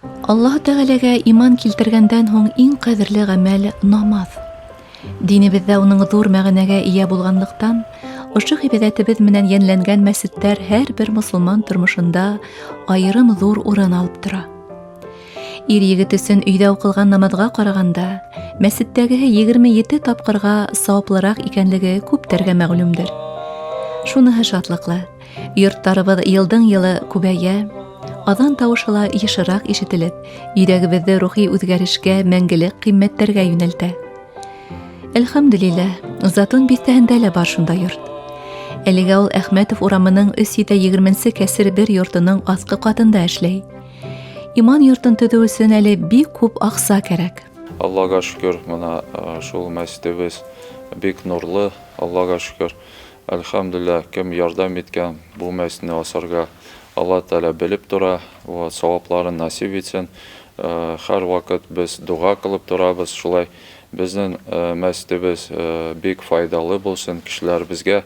Аллаһ Тәгаләгә иман килтергәндән һуң иң кадерле гамәл намаз. Динебездә уның зур мәгънәгә ия булганлыктан, ошо гыйбадәтебез менән йәнләнгән мәсетләр һәрбер мөселман тормышында айрым зур урын алып тора. Ир-егет өсөн өйдә укылган намазга караганда, мәсеттәгеһе 27 тапкырга саваплырак икәнлеге күптәргә мәгълүмдер. Шуныһы шатлыклы, йорттарыбыз йылдан-йылы күбәя, азан тавышы ла ешырак ишетелеп, йөрәгебезне рухи үзгәрешкә, мәңгелек кыйммәттәргә юнәлтә. Әлхәмдүлилләһ, Затун бистәһендә лә бар шунда йорт. Әлегә ул Әхмәтов урамының 320 кәсер бер йортының аскы катында эшләй. Иман йортын төҙөү өсөн әле бик күп аҡса кәрәк. Аллаға шөкөр, мына шул мәсетебез бик нурлы, Аллаға шөкөр. Әлхәмдүлилләһ, кем ярдәм иткән бу мәсетне асарга Алла Тәгалә белеп тора, савапларын насип итсен. Һәр вакыт без дуга кылып торабыз, шулай безнең мәсетебез бик файдалы булсын кешеләребезгә.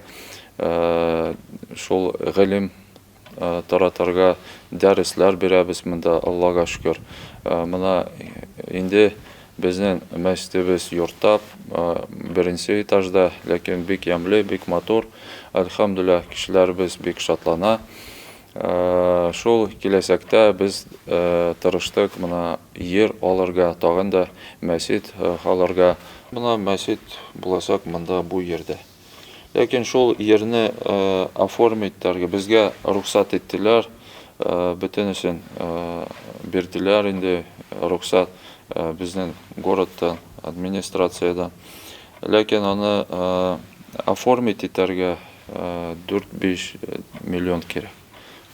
Шул гыйлем таратырга дәресләр бирәбез монда, Аллаға шөкөр. Мына инде безнең мәсетебез йорттап, беренче этажда, ләкин бик ямлы, бик матур. Әлхәмдүлилләһ, кешеләребез бик шатлана. Шул киләсәктә без тырыштык мына йер алырга, тагын да мәсет халарга. Мына мәсет буласак монда бу yerдә. Ләкин шул yerне оформиттәргә безгә рөхсәт иттеләр, бөтенесен бирделәр инде рөхсәт безнең городтан, администрациядан. Ләкин аны оформить итәргә 4-5 миллион кирәк.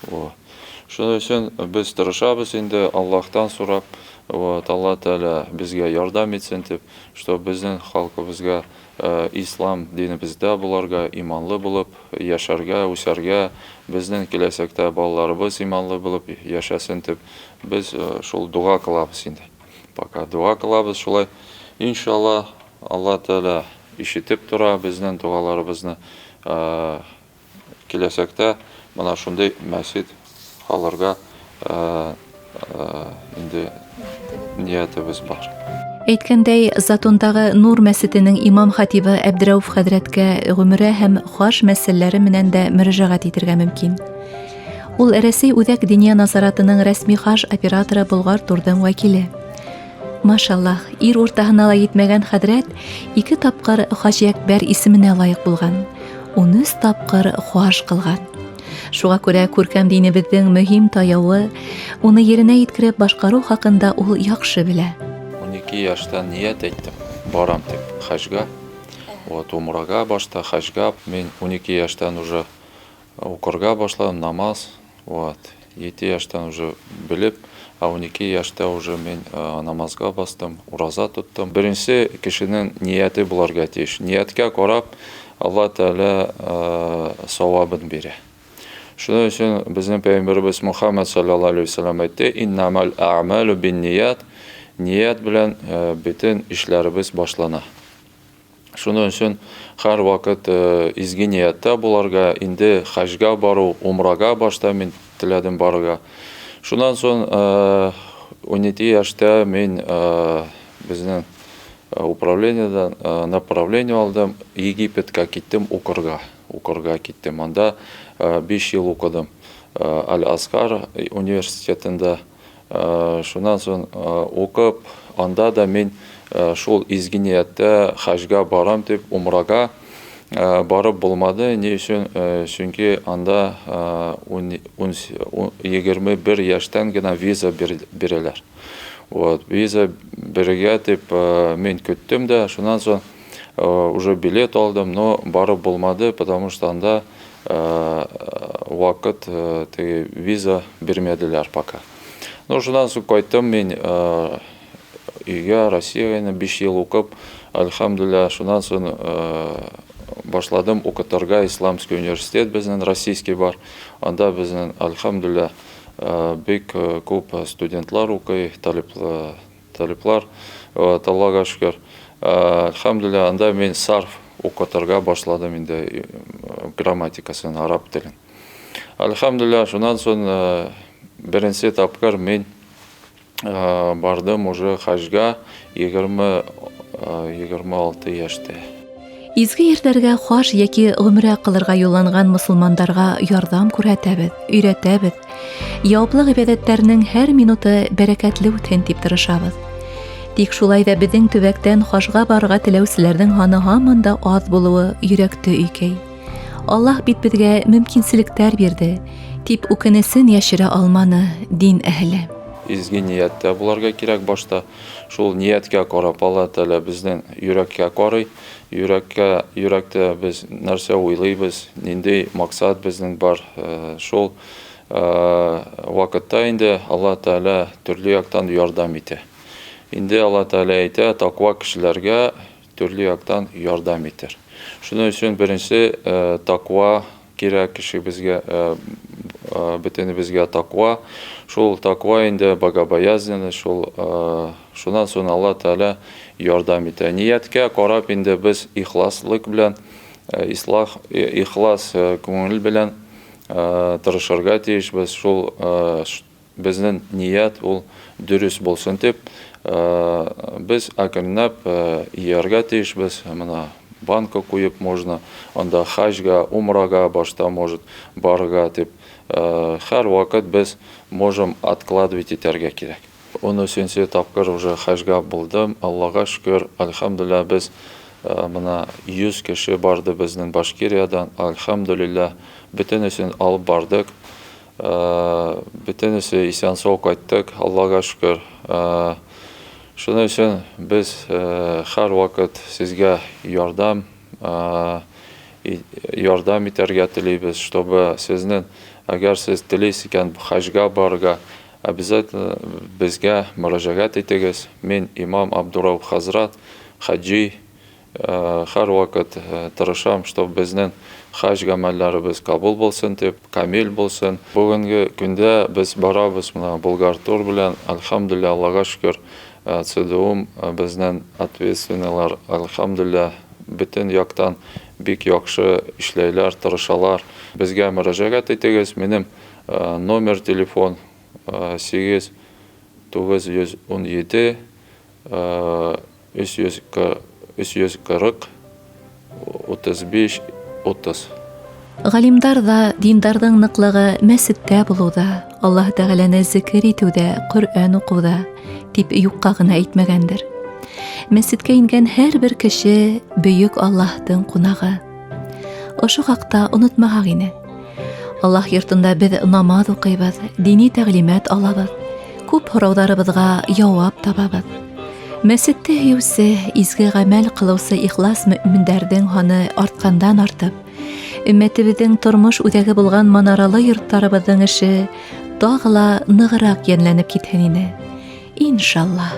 Шуның өчен без тырышабыз инде Аллаһтан сорап, Алла Тәгалә безгә ярдәм итсен дип, что безнең халкыбызга ислам динебездә буларга, иманлы булып яшәргә, үсәргә, безнең киләсәктә балаларыбыз иманлы булып яшәсен дип, без шул дуга кылабыз инде. Пока дуга кылабыз, шулай иншалла Алла Тәгалә ишетеп тора безнең дугаларыбызны. Киләсәктә мына шундый мәсет халарга инде ниятебез бар. Әйткәндәй, Затундагы Нур мәсетенең имам хатибы Әбдрәүф хәзрәткә гомерә һәм хаш мәсьәләләре менән дә мөрәҗәгать итәргә мөмкин. Ул Рәсәй Үзәк Диния назаратының рәсми хаш операторы Болгар турдың вәкиле. Машаллах, ир уртаһына ла етмәгән хәзрәт 2 тапкыр Хаҗи Әкбәр исеменә лаек булган, 13 тапкыр хаш кылган. Шуңа күрә күркәм динебезнең мөһим таявы, уны yerенә еткереп башкару хакында ул яхшы белә. 12 яшьтән ният иттем, барам дип хаҗга. Умрага башта хаҗга. Мин 12 яшьтән уже укырга башладым намаз. 7 яшьтән уже белеп, 12 яшьтә уже мин намазга бастым, ураза тоттым. Беренче кешенең нияте буларга тиеш. Нияткә карап Алла Тәгалә савабын бирә. Шуның өчен безнең пәйгамбәрбез Мөхәммәд саллаллаһу алейхи ва саллям әйтте: "Иннамал аъмалу бинният". Ният белән бөтен эшләребез башлана. Шуның өчен һәр вакыт изге ниятта буларга, инде хаҗга бару, умрага башта мин теләдем барырга. Шуннан соң 12 яшьтә мин безнең управлениедән направление алдым, Египеткә киттем укырга. Укырга киттем. Анда 5 ел укыдым. Аль-Азһар университетында. Шуннан соң укып, анда да мин шул изге ниятта хаҗга барам дип, умрага барып булмады. Ни өчен? Чөнки анда 21 яшьтән генә виза бирәләр. Виза бирергә дип мин көттем дә, шуннан соң уже билет алдым, но барып булмады, потому что анда вакыт виза бирмәделәр пока. Ну, шуннан соң кайттым мин өйгә, Россиягә 5 ел укып, әлхәмдүлилләһ, шуннан соң башладым укытырга. Исламский университет безнең российский бар. Анда безнең әлхәмдүлилләһ бик күп студентлар укый, талиплар. Аллаға шөкер. Әлхәмдүлилләһ, анда мин сарф укытырга башладым инде, грамматикасын, араб телен. Әлхәмдүлилләһ, шуннан соң беренче тапкыр мин бардым уже хаҗга 20-26 яшьтә. Изге ерләргә хаж яки гомрә кылырга юлланган мусулмандарга ярдәм күрһәтәбез, өйрәтәбез. Яваплы гыйбадәтләрнең һәр минуты бәрәкәтле үтһен дип тырышабыз. Тик шулай да безнең төбәктән хажга барырга теләүчеләрнең һаны һаман да аз булуы йөрәкте өйкәй. Аллаһ бит безгә мөмкинлекләр бирде, тип үкенесен яшерә алманы дин әһле. Изге нияттә буларга кирәк башта. Шул нияткә карап Алла Тәгалә безнең йөрәккә карый. Йөрәктә без нәрсә уйлыйбыз, нинди максат безнең бар. Шул вакытта инде Алла Тәгалә төрле яктан ярдәм итә. Инде Алла Тәгалә әйтә, таква кешеләргә төрле яктан ярдәм итер. Шуның өчен беренче таква кирәк кешебезгә, бөтенебезгә таква. Шул таква инде богобоязненность, шуннан соң Алла Тәгалә ярдәм итә. Нияткә карап инде без ихласлык белән, ихлас күңел белән тырышырга тиешбез. Шул безнең ният ул дөрес булсын дип, без әкренләп ияргә тиешбез. Менә банка куеп можно, анда хаҗга, умрага башта может барырга дип, һәр вакыт без можем откладывать итәргә кирәк. 13 тапкыр уже хаҗга булдым. Аллага шөкер, альхамдулилlah, без менә 100 кеше барды безнең Башкириядан. Альхамдулилlah, бөтенесен алып бардык. Бөтенесе исән-сау кайттык. Аллага шөкер. Шуның өчен без һәр вакыт сезгә ярдәм итәргә телибез, чтобы сезнең, әгәр сез телисез икән хаҗга барырга, обязательно безгә мөрәҗәгать итегез. Мин имам Абдурауф хәзрәт, хаҗи, һәр вакыт тырышам, чтобы безнең хаҗ гамәлләребез кабул булсын дип, камил булсын. Бүгенге көндә без барабыз менә Болгар тур белән, альхамдулилlah, Аллага шөкер. ЦДУ безнең ответственныйлар, альхамдулилlah, бөтен яктан бик яхшы эшләйләр, тырышалар. Безгә мөрәҗәгать итегез. Минем номер телефон 8 917 340 35 30. Галимдар да, диндарның ныклыгы мәсеттә булуда, Аллаһ Тәгаләне зикр итүдә, Коръән укуда дип юкка гына әйтмәгәндер. Мәсеткә ингән һәр бер кеше бөек Аллаһтың кунагы. Ошо хакта онытмагак ине. Аллаһ йортында без намаз укыйбыз, дини тәгълимат алабыз. Күп һораударыбызга җавап табабыз. Мәсеттә юсе, изге гамәл кылучы ихлас мөэминнәрнең һаны арткандан артып, өммәтебезнең тормыш үдәге булган манаралы йортларыбызның эше тагыла ныграк янланып китһен иде. Иншаллах.